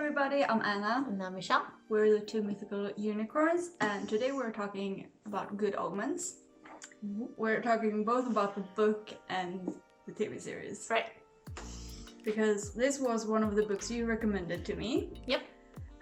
everybody, I'm Anna. And I'm Michelle. We're the two mythical unicorns, and today we're talking about Good Omens. Mm-hmm. We're talking both about the book and the TV series. Right. Because this was one of the books you recommended to me. Yep.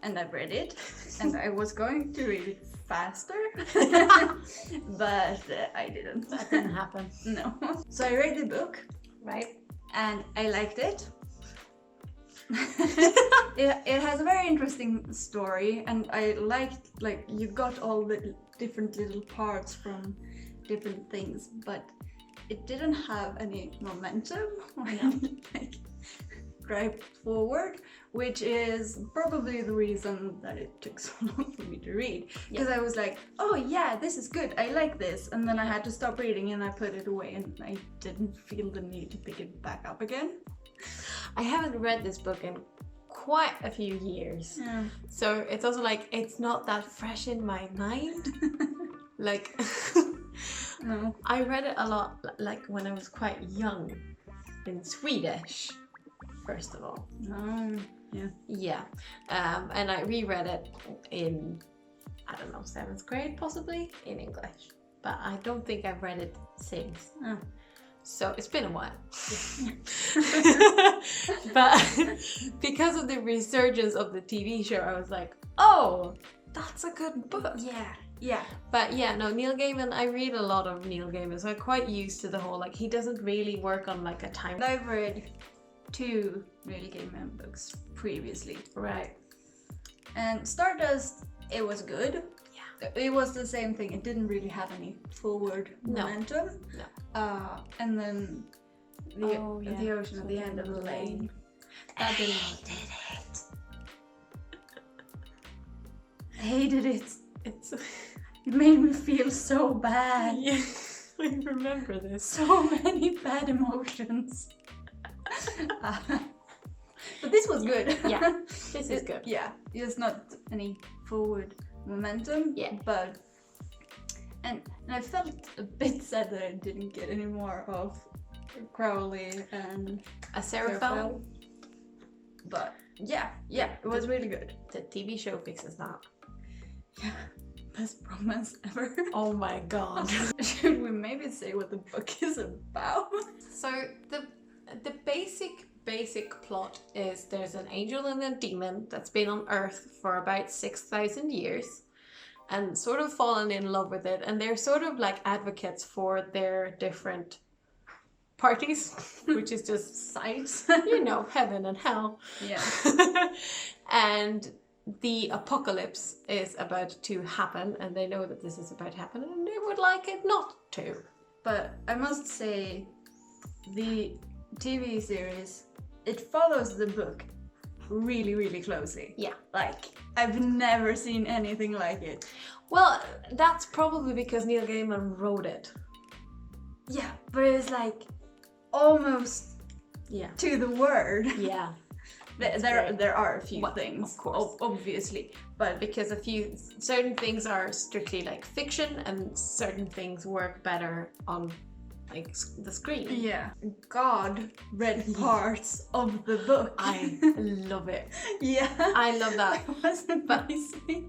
And I've read it, and I was going to read it faster, but I didn't. That didn't happen. No. So I read the book. Right. And I liked it. It has a very interesting story, and I liked, like, you got all the different little parts from different things, but it didn't have any momentum or any, like, drive forward, which is probably the reason that it took so long for me to read. Because I was like, oh yeah, this is good, I like this, and then I had to stop reading and I put it away, and I didn't feel the need to pick it back up again. I haven't read this book in quite a few years. Yeah. So it's also like, it's not that fresh in my mind. Like, No. I read it a lot, like when I was quite young, in Swedish, first of all. Yeah. Yeah. And I reread it in, I don't know, 7th grade possibly, in English. But I don't think I've read it since. Oh. So it's been a while. But because of the resurgence of the TV show, I was like, oh, that's a good book. Yeah. But yeah, no, Neil Gaiman, I read a lot of Neil Gaiman, so I'm quite used to the whole, like, he doesn't really work on like a time. I've read 2 Neil Gaiman books previously. Right. And Stardust, it was good. Yeah. It was the same thing. It didn't really have any forward momentum. No. And then the ocean at the end of the lane. That didn't I hated it. It's It made me feel so bad. yeah, I remember this. So many bad emotions. But this was good. Yeah, this is good. Yeah, there's not any forward momentum. Yeah. But and I felt a bit sad that I didn't get any more of Crowley and A Seraphim. But yeah, it was really good. The TV show fixes that. Yeah, best romance ever. Oh my god. Should we maybe say what the book is about? So the basic plot is there's an angel and a demon that's been on Earth for about 6,000 years and sort of fallen in love with it, and they're sort of like advocates for their different parties, which is just Sides. you know, heaven and hell. Yeah. And the apocalypse is about to happen, and they know that this is about to happen, and they would like it not to. But I must say, the TV series, it follows the book really, really closely. Yeah. Like, I've never seen anything like it. Well, that's probably because Neil Gaiman wrote it. Yeah, but it's like almost to the word. Yeah. There are a few Well, things, of course. obviously, but Because certain things are strictly like fiction, and certain things work better on like the screen. yeah, God read parts of the book. I love it. Yeah, I love that. It was amazing.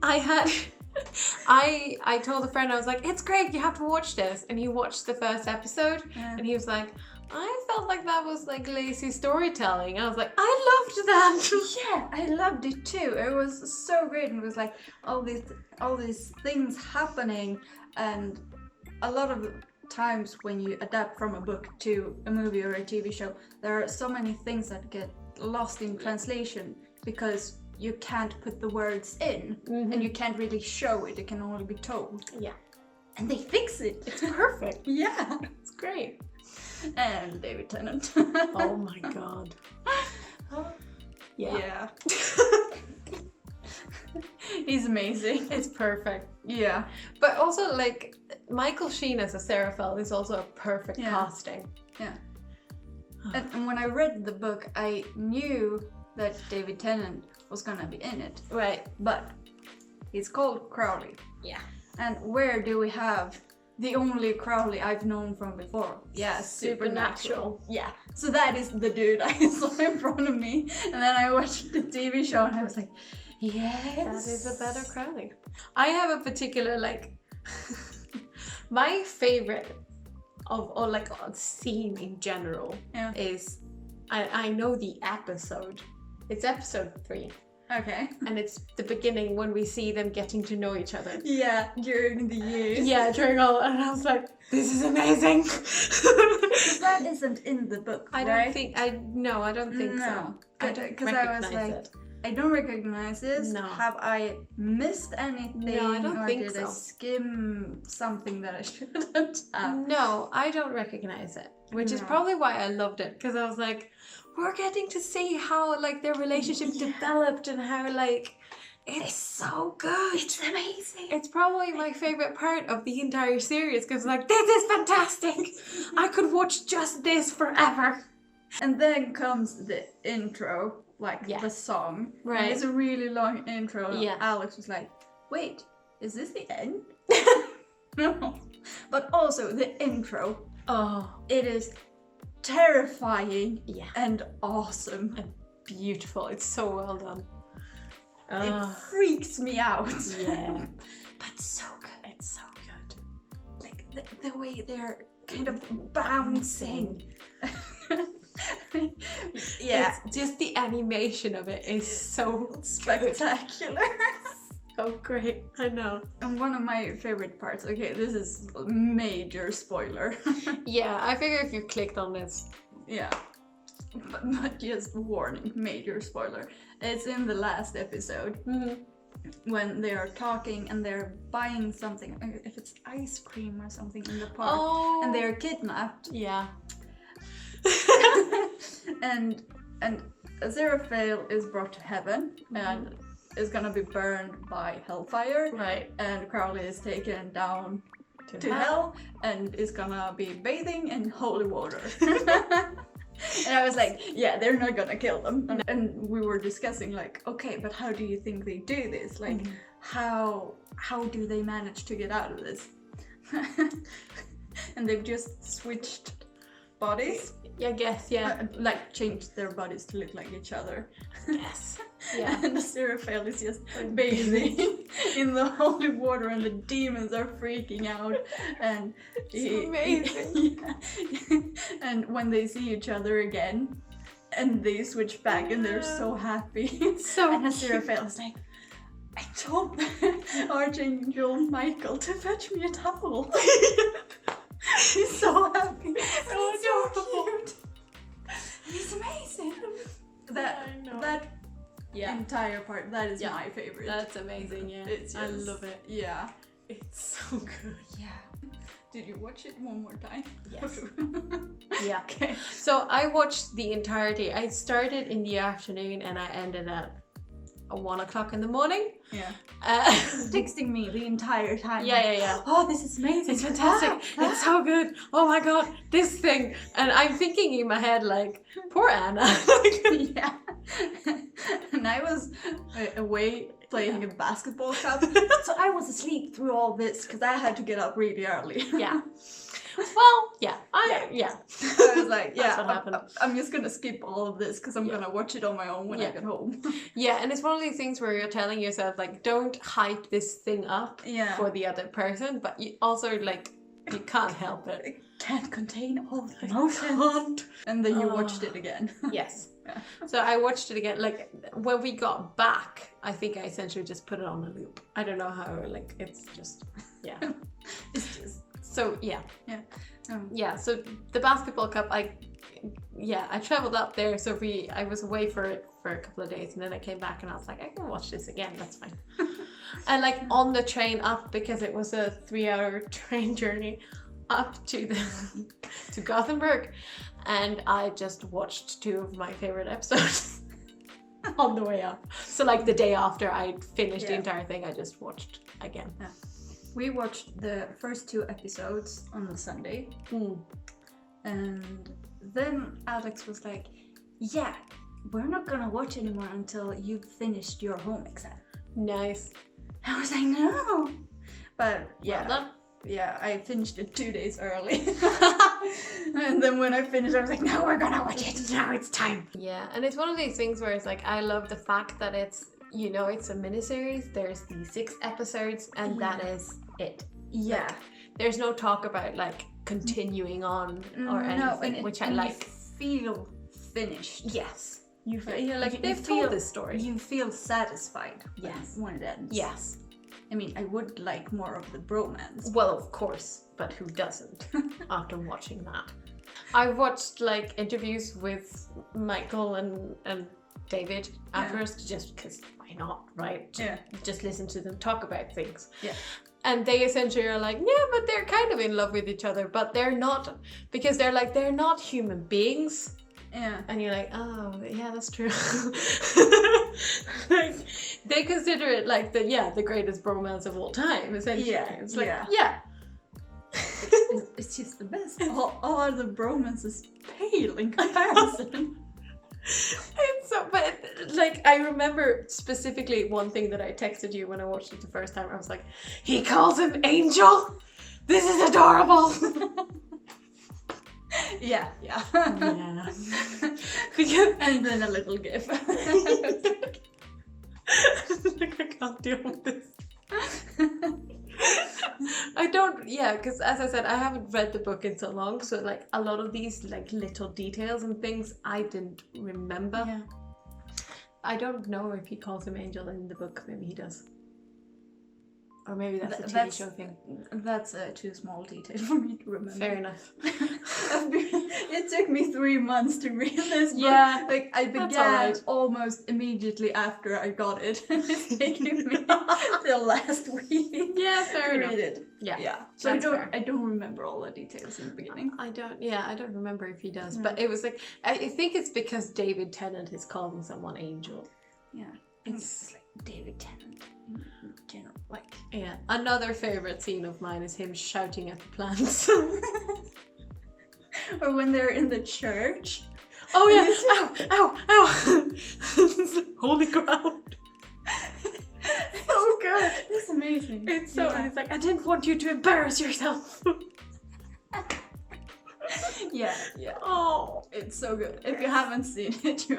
I told a friend, I was like, it's great, you have to watch this. And he watched the first episode, and he was like, I felt like that was like lazy storytelling. I was like, I loved that. Yeah, I loved it too. It was so great. And it was like all these things happening, and a lot of times when you adapt from a book to a movie or a TV show, there are so many things that get lost in translation because you can't put the words in, and you can't really show it. It can only be told. Yeah. And they fix it. It's perfect. Yeah. It's great. And David Tennant. Oh my god. Yeah. He's amazing. It's perfect. Yeah. But also, like, Michael Sheen as a Seraphim is also a perfect casting. Yeah. And when I read the book, I knew that David Tennant was gonna be in it. Right. But he's called Crowley. Yeah. And where do we have the only Crowley I've known from before. Yeah, Supernatural. Yeah. So that is the dude I saw in front of me. And then I watched the TV show and I was like, yes. That is a better Crowley. I have a particular like my favorite of or like scene in general is I know the episode. It's episode 3. Okay. And it's the beginning when we see them getting to know each other. Yeah, during the years. Yeah, during all, and I was like, this is amazing. That isn't in the book, I right? don't think so. I Because I was like, it. I don't recognize this. No. Have I missed anything? No, I don't or think did I so. skim something that I shouldn't have? No, I don't recognize it, which is probably why I loved it, because I was like, we're getting to see how like their relationship developed and how like it's so good. It's amazing. It's probably my favorite part of the entire series, because like, this is fantastic. I could watch just this forever. And then comes the intro, like the song. Right. And it's a really long intro. Yeah. Alex was like, wait, is this the end? No. But also the intro. Oh, It is terrifying and and awesome. beautiful. It's so well done. It freaks me out. Yeah. But so good. It's so good. Like the way they're kind of bouncing. Yeah. It's just the animation of it is so Spectacular. so great. I know. And one of my favorite parts, okay, this is major spoiler. Yeah, I figure if you clicked on this. Yeah. But just warning, major spoiler. It's in the last episode when they are talking and they're buying something, if it's ice cream or something in the park, and they're kidnapped. Yeah. and Aziraphale is brought to heaven and is gonna be burned by hellfire. Right. And Crowley is taken down to hell and is gonna be bathing in holy water. And I was like, yeah, they're not gonna kill them. And we were discussing like, okay, but how do you think they do this? Like, how do they manage to get out of this? And they've just switched bodies. I guess, yeah. Like changed their bodies to look like each other. Yes. Yeah. And Aziraphale is just bathing in the holy water and the demons are freaking out. And It's amazing. And when they see each other again and they switch back and they're so happy. So and Aziraphale is like, I told Archangel Michael to fetch me a towel. He's so happy. He's so cute. He's amazing. That entire part, that is my favorite. That's amazing, yeah. I love it. Yeah. It's so good. Yeah. Did you watch it one more time? Yes. Yeah. Okay. So I watched the entirety. I started in the afternoon and I ended at 1 o'clock in the morning. Yeah. Texting me the entire time. Yeah. Oh, this is amazing. It's fantastic. It's so good. Oh my god, this thing. And I'm thinking in my head like, poor Anna. Yeah. And I was away playing a basketball cup, so I was asleep through all this because I had to get up really early. Yeah. Well, yeah. I was like, That's what happened. I'm just gonna skip all of this because I'm gonna watch it on my own when I get home. Yeah, and it's one of these things where you're telling yourself like, don't hype this thing up for the other person, but you also like, you can't help it. It can't contain all the emotions. And then you watched it again. Yes. Yeah. So I watched it again. Like when we got back, I think I essentially just put it on a loop. I don't know how. Like it's just It's just. So yeah. Yeah. So the basketball cup, I traveled up there. So I was away for it for a couple of days, and then I came back and I was like, I can watch this again. That's fine. And like on the train up, because it was a 3-hour train journey up to Gothenburg, and I just watched 2 of my favorite episodes on the way up. So like the day after I finished the entire thing, I just watched again. Yeah. We watched the first 2 episodes on the Sunday. And then Alex was like, yeah, we're not gonna watch anymore until you've finished your home exam. Nice. I was like, no. But yeah. Well done. yeah, I finished it 2 days early. And then when I finished, I was like, now we're gonna watch it. Now it's time. Yeah, and it's one of these things where it's like, I love the fact that it's, you know, it's a miniseries. There's the 6 episodes, and that is it. Yeah. There's no talk about like continuing on or anything, which I like. You feel finished. Yes. You feel Like they've told this story. You feel satisfied. Yes. When it ends. Yes. I mean, I would like more of the bromance. Well, of course, but who doesn't after watching that? I've watched like interviews with Michael and David afterwards, just because why not, right? Just listen to them talk about things. Yeah. And they essentially are like, yeah, but they're kind of in love with each other, but they're not, because they're not human beings. Yeah. And you're like, oh, yeah, that's true. Like, they consider it like the greatest bromance of all time, essentially. Yeah. It's like, It's just the best. All other bromances pale in comparison. It's so, but like, I remember specifically one thing that I texted you when I watched it the first time. I was like, he calls him Angel? This is adorable. Yeah. Because, and then a little gif. like, I can't deal with this. I don't, because as I said, I haven't read the book in so long, so like a lot of these like little details and things I didn't remember. Yeah. I don't know if he calls him Angel in the book. Maybe he does. Or maybe that's a TV That's- show thing. That's a too small detail for me to remember. Fair enough. It took me 3 months to read this book. Yeah, Like I that's began alright. almost immediately after I got it. It's taken me till last week. Yeah, fair to enough. read it. Yeah. So That's fair. I don't remember all the details in the beginning. I don't remember if he does, No. but it was like, I think it's because David Tennant is calling someone Angel. Yeah. It's like David Tennant in general. Like Yeah. Another favorite scene of mine is him shouting at the plants. or when they're in the church. Oh yeah! Ow! Ow! Holy ground! So good. It's amazing. It's so. Yeah. It's like, I didn't want you to embarrass yourself. Yeah. Oh, It's so good. If you haven't seen it, you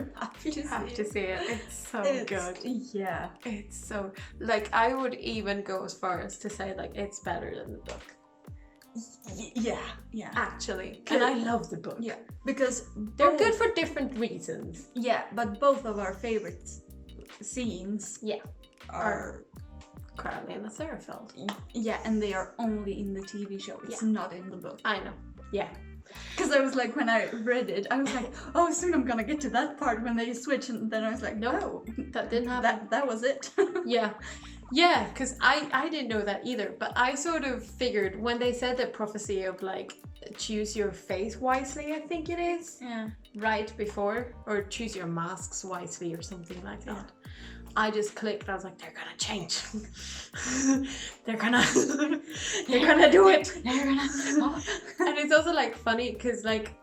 have to see it. It's so It's- good. Yeah. It's so, like, I would even go as far as to say like it's better than the book. Yeah. Actually, and I love the book. Yeah. Because They're both- good for different reasons. Yeah, but both of our favorite scenes Yeah. are Crowley and the Serafeld. yeah, and they are only in the TV show. It's not in the book. I know. Yeah. Because I was like, when I read it, I was like, oh, soon I'm gonna get to that part when they switch, and then I was like, Nope, no, that didn't happen. that was it. Yeah. Yeah, because I didn't know that either, but I sort of figured when they said the prophecy of like choose your faith wisely, I think it is, Yeah. right before, or choose your masks wisely or something like that. I just clicked. I was like, they're gonna change. they're gonna do it. They're gonna. And it's also like funny because like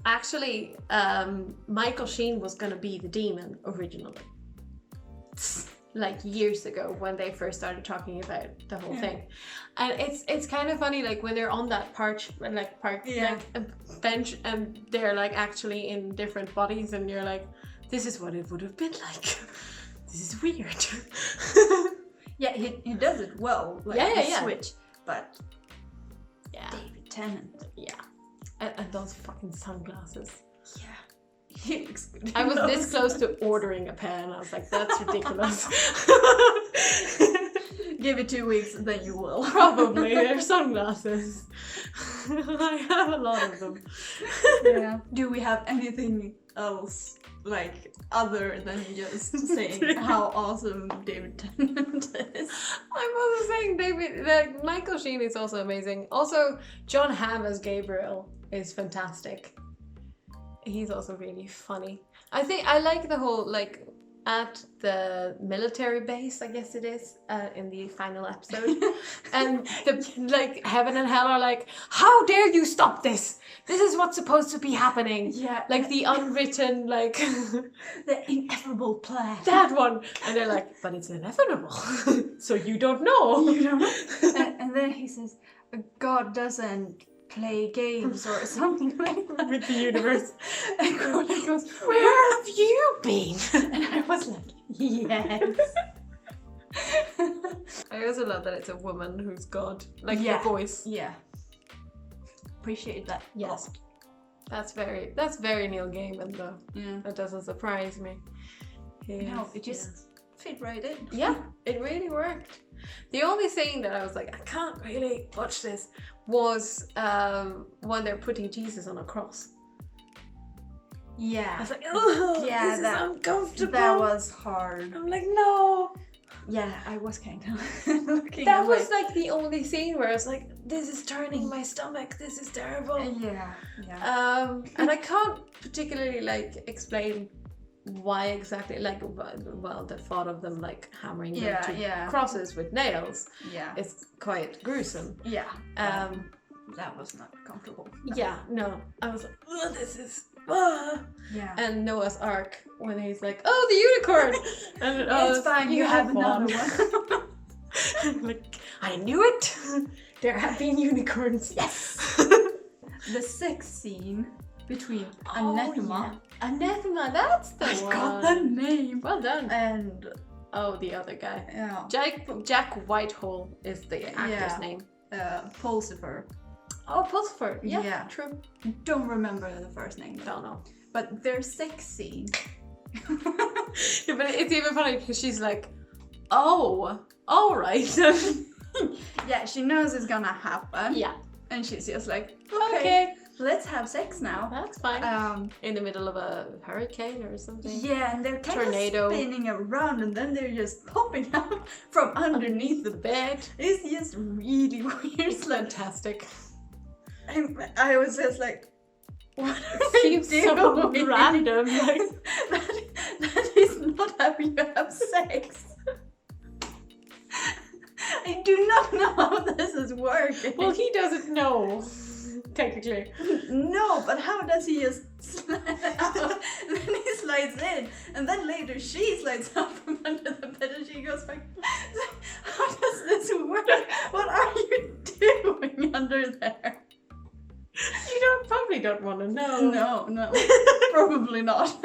actually Michael Sheen was gonna be the demon originally. Like years ago when they first started talking about the whole thing, and it's kind of funny like when they're on that bench and they're like actually in different bodies and you're like, this is what it would have been like. This is weird. Yeah, he does it well. Like the switch, but Yeah, David Tennant. yeah, and those fucking sunglasses. Yeah, he looks good. I was this close to ordering a pair and I was like, that's ridiculous. Give it 2 weeks, then you will. Probably, they're sunglasses. I have a lot of them. Yeah. Do we have anything else, like, other than just saying how awesome David Tennant is? I'm also saying like, Michael Sheen is also amazing. Also, John Hamm as Gabriel is fantastic. He's also really funny. I think I like the whole like at the military base, I guess it is, in the final episode. And heaven and hell are like, how dare you stop this? This is what's supposed to be happening. Yeah. Like the unwritten, the inevitable plan. that one. And they're like, but it's inevitable. So you don't know. You don't know. And then he says, God doesn't play games or something like that. With the universe. And Crowley goes, where have you been? and I was like, yes. I also love that it's a woman who's God. Like Yeah. the voice. Yeah. Appreciate that. Yes. That's very Neil Gaiman though. Yeah. That doesn't surprise me. No, it just fit right in. Yeah, it really worked. The only thing that I was like, I can't really watch this was when they're putting Jesus on a cross. I Yeah. was like, oh, Yeah, this that- is uncomfortable. That was hard. I'm like, no. Yeah, I was kind of looking That at was like the only scene where I was like, this is turning my stomach. This is terrible. Yeah. Yeah. And I can't particularly explain why exactly, the thought of them hammering them Yeah, to yeah. crosses with nails Yeah. is quite gruesome. Yeah. That was not comfortable. Yeah, no, I was like, oh, this is. Yeah. And Noah's Ark, when he's like, oh, the unicorn! And It's fine, you have another one. Like, I knew it! There have been unicorns. Yes! The sex scene between Oh, Anathema. yeah. Anathema, that's the I one. got the name. Well done. And The other guy. yeah, Jack Whitehall is the actor's Yeah. name. Pulsifer. Oh, Pulsifer. Yeah, Yeah. true. Don't remember the first name. Don't know. But their sex scene. Yeah, but it's even funny because she's like, oh, all right. Yeah, she knows it's gonna happen. Yeah. And she's just like, Okay. let's have sex now. That's fine. In the middle of a hurricane or something. Yeah, and they're kind Tornado. of spinning around and then they're just popping out from underneath the bed. It's just really weird. It's fantastic. I was just like, what It are you seems so doing? random. that is not how you have sex. I do not know how this is working. Well, he doesn't know, technically. No, but how does he just slide out? Then he slides in, and then later she slides out from under the bed and she goes like, how does this work? What are you doing under there? You probably don't want to know. No, probably not.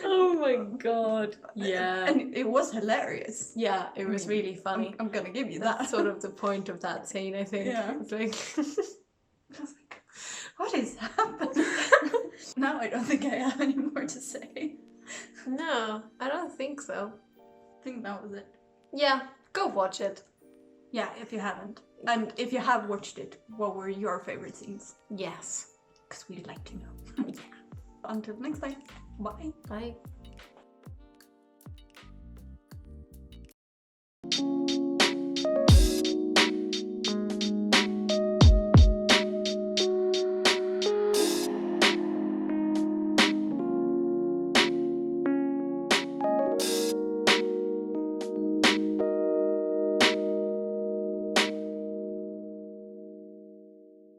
Oh my god. Yeah. And it was hilarious. Yeah, it was really funny. I'm gonna give you That's that. sort of the point of that scene, I think. Yeah. It's like, What is happening? Now I don't think I have any more to say. no, I don't think so. I think that was it. Yeah, go watch it. Yeah, if you haven't. And if you have watched it, what were your favorite scenes? Yes. Because we'd like to know. Until next time. Bye. Bye.